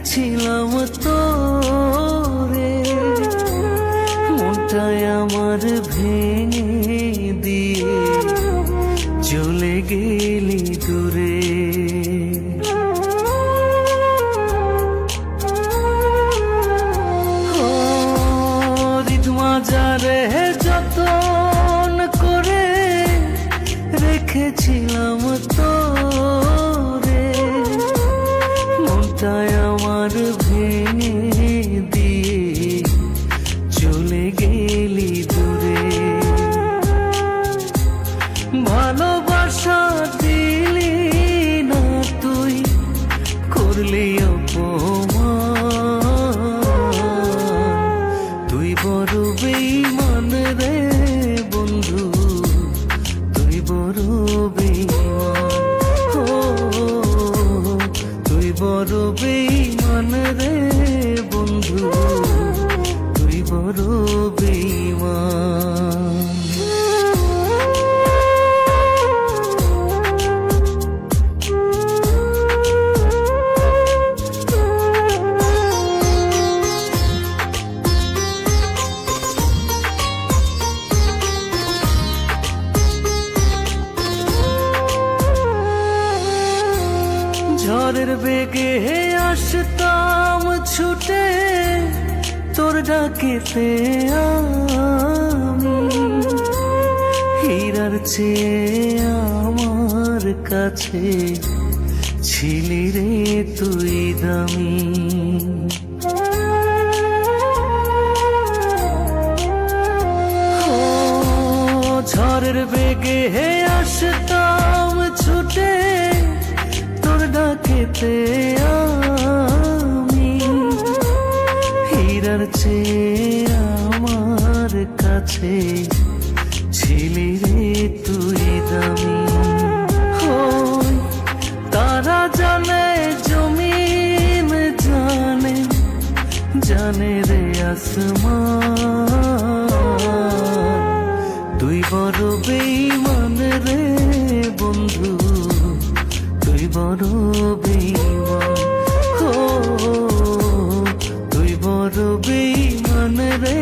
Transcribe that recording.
রেখেছিলাম তোরে, মনটায় আমার ভেঙে দিয়ে চলে গেলি দূরে। যারে যতন করে রেখেছিলাম তোরে, মনটায় আমার ভেঙে দিয়ে চলে গেলি দূরে। ভালোবাসা দিলি না তুই, করলি বড় বেঈমান রে বন্ধু, তুই বড় বেঈমান। ও তুই বড় বেঈমান রে বন্ধু, তুই বড় বেঈমান। ঝড়ের বেগে আসতাম ছুটে তোর ডাকেতে আমি, হীরার চেয়ে আমার কাছে ছিলি রে তুই দামি। ঝড়ের বেগে আসতাম ছুটে ডাকেতে আমি, হীরার চেয়ে আমার কাছে ছিলি রে তুই দামি। তারা জানে জমিন জানে, জানে রে আসমান, তুই বড় বেঈমান রে বন্ধু, তুই বড় বেঈমান। ও তুই বড় বেঈমান রে